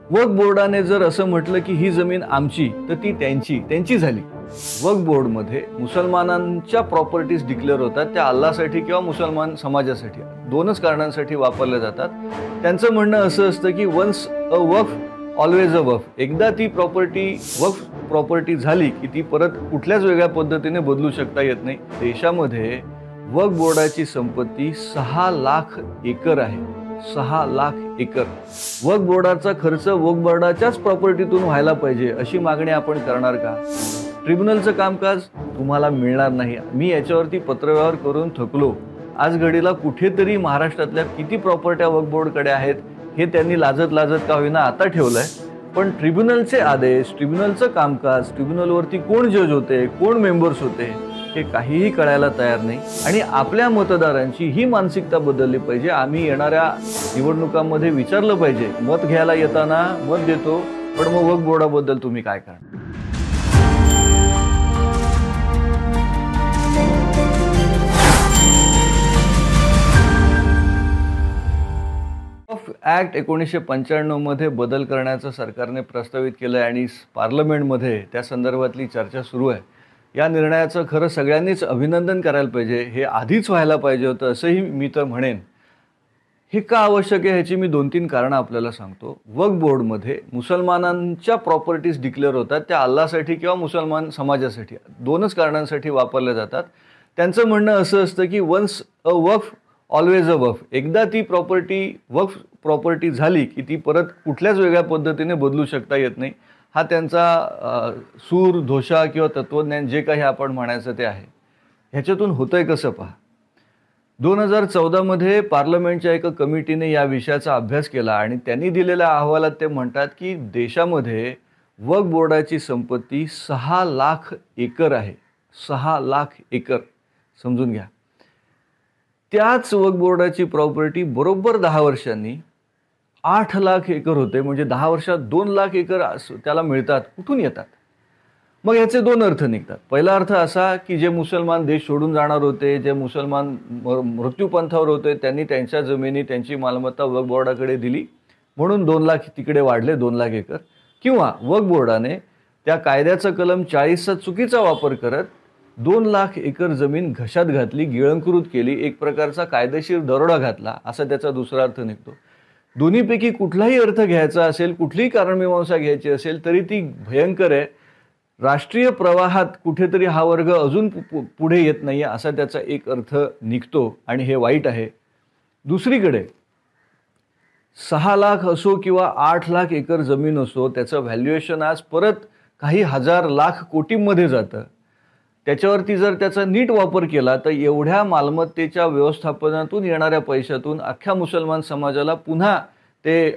वक्फ बोर्डाने जर असं म्हटलं की ही जमीन आमची तर ती त्यांची झाली। वक्फ बोर्डमध्ये मुसलमानांच्या प्रॉपर्टीज डिक्लेअर होतात, त्या अल्लासाठी किंवा मुसलमान समाजासाठी दोनच कारणांसाठी वापरल्या जातात। त्यांचं म्हणणं असं असतं की once a Waqf always a वक्फ, एकदा ती वक्फ प्रॉपर्टी झाली की ती परत कुठल्याच वेगळ्या पद्धतीने बदलू शकता येत नाही। देशामध्ये वक्फ बोर्डाची संपत्ती 6 लाख एकर आहे, 6 लाख एकर। वक्फ बोर्डाचा खर्च वक्फ बोर्डाच्याच प्रॉपर्टीतून व्हायला पाहिजे अशी मागणी आपण करणार का? ट्रिब्युनलचं कामकाज तुम्हाला मिळणार नाही। मी याच्यावरती पत्रव्यवहार करून थकलो। आज घडीला कुठेतरी महाराष्ट्रातल्या किती प्रॉपर्ट्या वक्फ बोर्डकडे आहेत हे त्यांनी लाजत का होईना आता ठेवलंय, पण ट्रिब्युनलचे आदेश, ट्रिब्युनलचं कामकाज, ट्रिब्युनलवरती कोण जज होते, कोण मेंबर्स होते हे काहीही कळायला तयार नाही। आणि आपल्या मतदारांची ही मानसिकता बदलली पाहिजे। आम्ही येणाऱ्या निवडणुकांमध्ये विचारलं पाहिजे, मत घ्यायला येताना मत देतो पण मग वक्फ बोर्डाबद्दल तुम्ही काय करणार? वक्फ ॲक्ट 1995 मध्ये बदल करण्याचं सरकारने प्रस्तावित केलं आहे आणि पार्लमेंटमध्ये त्या संदर्भातली चर्चा सुरू आहे। या निर्णयाचं खरं सगळ्यांनीच अभिनंदन करायला पाहिजे, हे आधीच व्हायला पाहिजे होतं असंही मी तर म्हणेन। हे का आवश्यक आहे ह्याची मी 2-3 कारणं आपल्याला सांगतो। वक्फ बोर्डमध्ये मुसलमानांच्या प्रॉपर्टीज डिक्लेअर होतात, त्या अल्लासाठी किंवा मुसलमान समाजासाठी दोनच कारणांसाठी वापरल्या जातात। त्यांचं म्हणणं असं असतं की once a Waqf always a वक्फ, एकदा ती वक्फ प्रॉपर्टी झाली की ती परत कुठल्याच वेगळ्या पद्धतीने बदलू शकता येत नाही। हा त्यांचा सूर धोषा किंवा तत्वज्ञान जे काही आपण म्हणायचं ते आहे। ह्याच्यातून होतंय कसं पहा। 2014 मध्ये पार्लमेंटच्या एका कमिटीने या विषयाचा अभ्यास केला आणि त्यांनी दिलेल्या अहवालात ते म्हणतात की देशामध्ये वक्फ बोर्डाची संपत्ती 6 लाख एकर आहे, 6 लाख एकर। समजून घ्या, त्याच वक्फ बोर्डाची प्रॉपर्टी बरोबर 10 वर्षांनी 8 लाख एकर होते। म्हणजे 10 वर्षात 2 लाख एकर त्याला मिळतात। कुठून येतात? मग याचे 2 अर्थ निघतात। पहिला अर्थ असा की जे मुसलमान देश सोडून जाणार होते, जे मुसलमान मृत्यूपंथावर होते, त्यांनी त्यांच्या जमिनी, त्यांची मालमत्ता वक्फ बोर्डाकडे दिली म्हणून 2 लाख तिकडे वाढले, 2 लाख एकर। किंवा वक्फ बोर्डाने त्या कायद्याचा कलम 40चा चुकीचा वापर करत 2 लाख एकर जमीन घशात घातली, गिळंकृत केली, एक प्रकारचा कायदेशीर दरोडा घातला, असा त्याचा दुसरा अर्थ निघतो। दोन्हीपैकी कुठलाही अर्थ घ्यायचा असेल, कुठलीही कारणमीमांसा घ्यायची असेल तरी ती भयंकर आहे। राष्ट्रीय प्रवाहात कुठेतरी हा वर्ग अजून पुढे येत नाही असा त्याचा एक अर्थ निघतो आणि हे वाईट आहे। दुसरीकडे 6 लाख असो किंवा 8 लाख एकर जमीन असो, त्याचं व्हॅल्युएशन आज परत काही हजार लाख कोटींमध्ये जातं। त्याच्यावरती जर त्याचा नीट वापर केला तर एवढ्या मालमत्तेच्या व्यवस्थापनातून येणाऱ्या पैशातून अख्ख्या मुसलमान समाजाला पुन्हा ते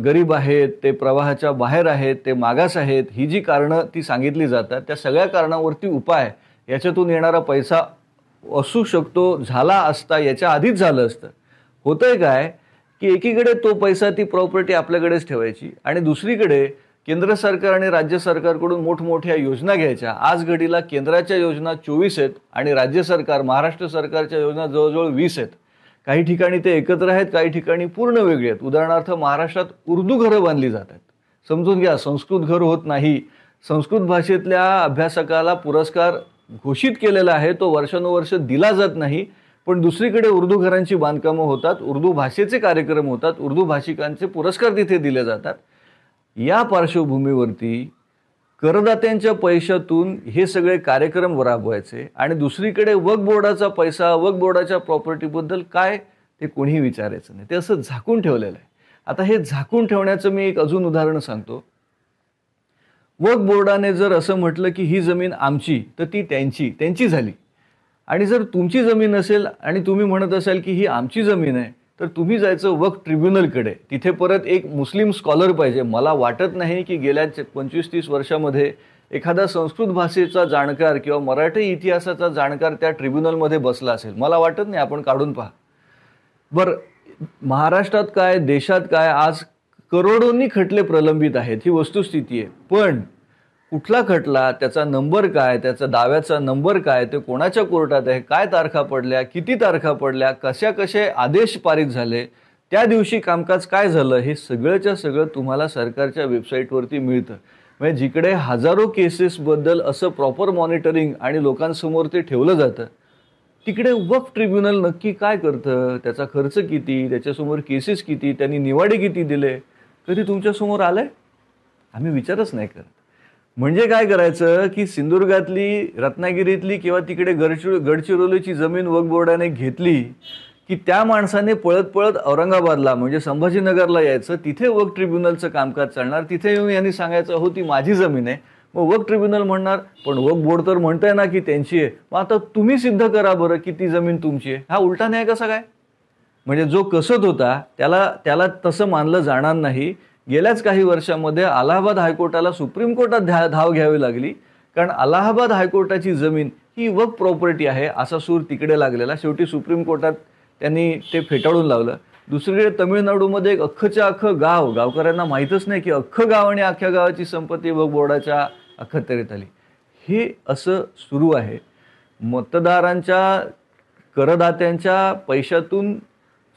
गरीब आहेत, ते प्रवाहाच्या बाहेर आहेत, ते मागास आहेत, ही जी कारणं ती सांगितली जातात त्या सगळ्या कारणांवरती उपाय, याच्यातून येणारा पैसा असू शकतो, झाला असता, याच्या आधीच झालं असतं। होतंय काय की एकीकडे तो पैसा, ती प्रॉपर्टी आपल्याकडेच ठेवायची आणि दुसरीकडे केंद्र सरकार आणि राज्य सरकारकडून मोठमोठ्या योजना घ्यायच्या। आज घडीला केंद्राच्या योजना 24 आहेत आणि राज्य सरकार, महाराष्ट्र सरकारच्या योजना जवळजवळ 20 आहेत। काही ठिकाणी ते एकत्र आहेत, काही ठिकाणी पूर्ण वेगळे आहेत। उदाहरणार्थ महाराष्ट्रात उर्दू घरं बांधली जातात। समजून घ्या, संस्कृत घर होत नाही। संस्कृत भाषेतल्या अभ्यासकाला पुरस्कार घोषित केलेला आहे, तो वर्षानुवर्ष दिला जात नाही, पण दुसरीकडे उर्दू घरांची बांधकामं होतात, उर्दू भाषेचे कार्यक्रम होतात, उर्दू भाषिकांचे पुरस्कार तिथे दिले जातात। या पार्श्वभूमीवरती करदात्यांच्या पैशातून हे सगळे कार्यक्रम राबवायचे आणि दुसरीकडे वक्फ बोर्डाचा पैसा, वक्फ बोर्डाच्या प्रॉपर्टीबद्दल काय ते कोणीही विचारायचं नाही, ते असं झाकून ठेवलेलं आहे। आता हे झाकून ठेवण्याचं मी एक अजून उदाहरण सांगतो। वक्फ बोर्डाने जर असं म्हटलं की ही जमीन आमची तर ती त्यांची झाली। आणि जर तुमची जमीन असेल आणि तुम्ही म्हणत असाल की ही आमची जमीन आहे तर तुम्ही जायचं वक्फ ट्रिब्युनलकडे। तिथे परत एक मुस्लिम स्कॉलर पाहिजे। मला वाटत नाही की गेल्या 25-30 वर्षामध्ये एखादा संस्कृत भाषेचा जाणकार किंवा मराठी इतिहासाचा जाणकार त्या ट्रिब्युनलमध्ये बसला असेल, मला वाटत नाही। आपण काढून पहा बरं, महाराष्ट्रात काय, देशात काय, आज करोडोंनी खटले प्रलंबित आहेत, ही वस्तुस्थिती आहे। पण कुठला खटला, त्याचा नंबर काय, त्याचा दाव्याचा नंबर काय, ते कोणाच्या कोर्टात आहे, काय तारखा पडल्या, किती तारखा पडल्या, कसे आदेश पारित झाले, त्या दिवशी कामकाज काय झालं हे सगळंच्या सगळं तुम्हाला सरकारच्या वेबसाईटवरती मिळतं. म्हणजे जिकडे हजारो केसेसबद्दल असं प्रॉपर मॉनिटरिंग आणि लोकांसमोर ते ठेवलं जातं, तिकडे वक्फ ट्रिब्युनल नक्की काय करतं, त्याचा खर्च किती, त्याच्यासमोर केसेस किती, त्यांनी निवाडे किती दिले, कधी तुमच्यासमोर आलंय? आम्ही विचारच नाही करत. म्हणजे काय करायचं की सिंधुदुर्गातली, रत्नागिरीतली किंवा तिकडे गडचिरोलीची जमीन वक्फ बोर्डाने घेतली की त्या माणसाने पळत पळत औरंगाबादला म्हणजे संभाजीनगरला यायचं, तिथे वक्फ ट्रिब्युनलचं कामकाज चालणार, तिथे येऊन यांनी सांगायचं हो ती माझी जमीन आहे. मग वक्फ ट्रिब्युनल म्हणणार पण वक्फ बोर्ड तर म्हणतंय ना की त्यांची आहे, मग आता तुम्ही सिद्ध करा बरं की ती जमीन तुमची आहे. हा उलटा न्याय कसा काय? म्हणजे जो कसत होता त्याला तसं मानलं जाणार नाही. गेल्याच काही वर्षामध्ये अलाहाबाद हायकोर्टाला सुप्रीम कोर्टात धाव घ्यावी लागली, कारण अलाहाबाद हायकोर्टाची जमीन ही वक्फ प्रॉपर्टी आहे असा सूर तिकडे लागलेला. शेवटी सुप्रीम कोर्टात त्यांनी ते फेटाळून लावलं. दुसरीकडे तमिळनाडूमध्ये एक अख्खच्या अख्खं गावकऱ्यांना माहीतच नाही की अख्खं गाव आणि अख्ख्या गावाची संपत्ती वक्फ बोर्डाच्या अखत्यारीत आली. हे असं सुरू आहे. मतदारांच्या, करदात्यांच्या पैशातून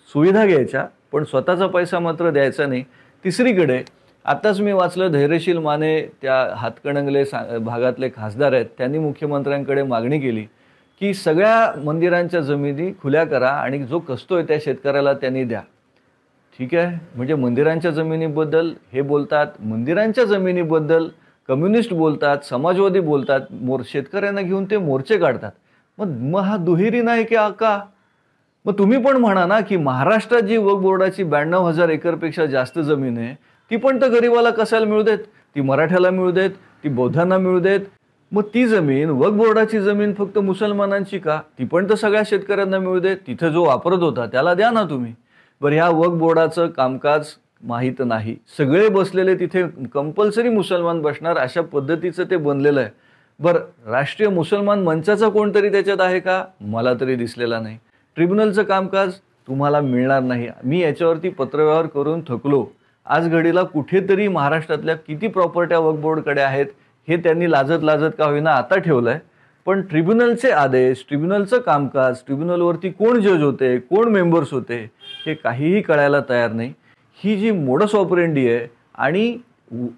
सुविधा घ्यायच्या पण स्वतःचा पैसा मात्र द्यायचा नाही. तिसरीकडे आताच मी वाचलं, धैर्यशील माने त्या हातकणंगले भागातले खासदार आहेत, त्यांनी मुख्यमंत्र्यांकडे मागणी केली की सगळ्या मंदिरांच्या जमिनी खुल्या करा आणि जो कसतोय त्या शेतकऱ्याला त्यांनी द्या. ठीक आहे, म्हणजे मंदिरांच्या जमिनीबद्दल हे बोलतात, मंदिरांच्या जमिनीबद्दल कम्युनिस्ट बोलतात, समाजवादी बोलतात, शेतकऱ्यांना घेऊन ते मोर्चे काढतात. मग हा दुहेरी नाही की का? मग तुम्ही पण म्हणा ना की महाराष्ट्रात जी वक्फ बोर्डाची 92,000 एकरपेक्षा जास्त जमीन आहे ती पण तर गरीबाला कशाला मिळू देत, ती मराठ्याला मिळू देत, ती बौद्धांना मिळू देत. मग ती जमीन, वक्फ बोर्डाची जमीन फक्त मुसलमानांची का? ती पण तर सगळ्या शेतकऱ्यांना मिळू देत. तिथे जो वापरत होता त्याला द्या ना तुम्ही. बरं, ह्या वक्फ बोर्डाचं कामकाज माहीत नाही. सगळे बसलेले तिथे कंपल्सरी मुसलमान बसणार अशा पद्धतीचं ते बनलेलं आहे. बरं, राष्ट्रीय मुसलमान मंचाचा कोणतरी त्याच्यात आहे का? मला तरी दिसलेला नाही. ट्रिब्युनलचं कामकाज तुम्हाला मिळणार नाही. मी याच्यावरती पत्रव्यवहार करून थकलो. आज घडीला कुठेतरी महाराष्ट्रातल्या किती प्रॉपर्ट्या वक्फ बोर्डकडे आहेत हे त्यांनी लाजत का होईना आता ठेवलंय. पण ट्रिब्युनलचे आदेश, ट्रिब्युनलचं कामकाज, ट्रिब्युनलवरती कोण जज होते, कोण मेंबर्स होते हे काहीही कळायला तयार नाही. ही जी मोडस ऑपरेंडी आहे. आणि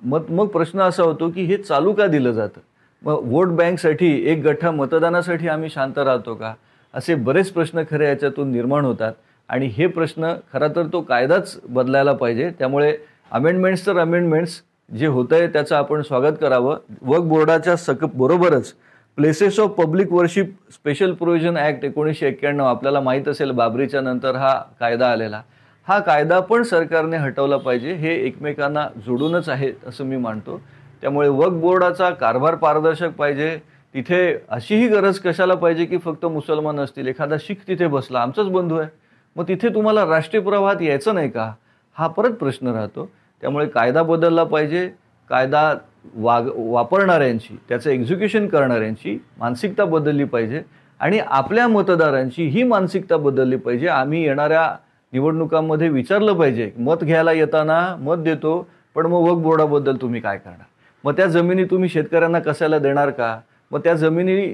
मग प्रश्न असा होतो की हे चालू का दिलं जातं? मग वोट बँकसाठी, एक गठ्ठा मतदानासाठी आम्ही शांत राहतो का? असे बरेच प्रश्न खरे याच्यातून निर्माण होतात. आणि हे प्रश्न खरा तर तो कायदाच बदलायला पाहिजे. त्यामुळे अमेंडमेंट्स जे होतं आहे त्याचं आपण स्वागत करावं. वक्फ बोर्डाच्या बरोबरच places of public worship special provision act 1991 आपल्याला माहीत असेल, बाबरीच्या नंतर हा कायदा आलेला. हा कायदा पण सरकारने हटवला पाहिजे. हे एकमेकांना जोडूनच आहेत असं मी मानतो. त्यामुळे वक्फ बोर्डाचा कारभार पारदर्शक पाहिजे. तिथे अशीही गरज कशाला पाहिजे की फक्त मुसलमान असतील, एखादा शीख तिथे बसला, आमचाच बंधू आहे, मग तिथे तुम्हाला राष्ट्रीय प्रवाहात यायचं नाही का? हा परत प्रश्न राहतो. त्यामुळे कायदा बदलला पाहिजे. कायदा वापरणाऱ्यांची, त्याचं एक्झिक्युशन करणाऱ्यांची मानसिकता बदलली पाहिजे आणि आपल्या मतदारांची ही मानसिकता बदलली पाहिजे. आम्ही येणाऱ्या निवडणुकांमध्ये विचारलं पाहिजे, मत घ्यायला येताना मत देतो पण मग वक्फ बोर्डाबद्दल तुम्ही काय करणार? मग त्या जमिनी तुम्ही शेतकऱ्यांना कशाला देणार का? मग त्या जमिनी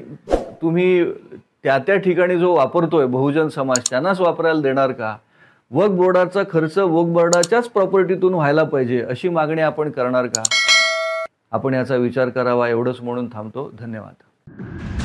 तुम्ही त्या ठिकाणी जो वापरतोय बहुजन समाज त्यांनाच वापरायला देणार का? वक्फ बोर्डाचा खर्च वक्फ बोर्डाच्याच प्रॉपर्टीतून व्हायला पाहिजे अशी मागणी आपण करणार का? आपण याचा विचार करावा एवढंच म्हणून थांबतो. धन्यवाद.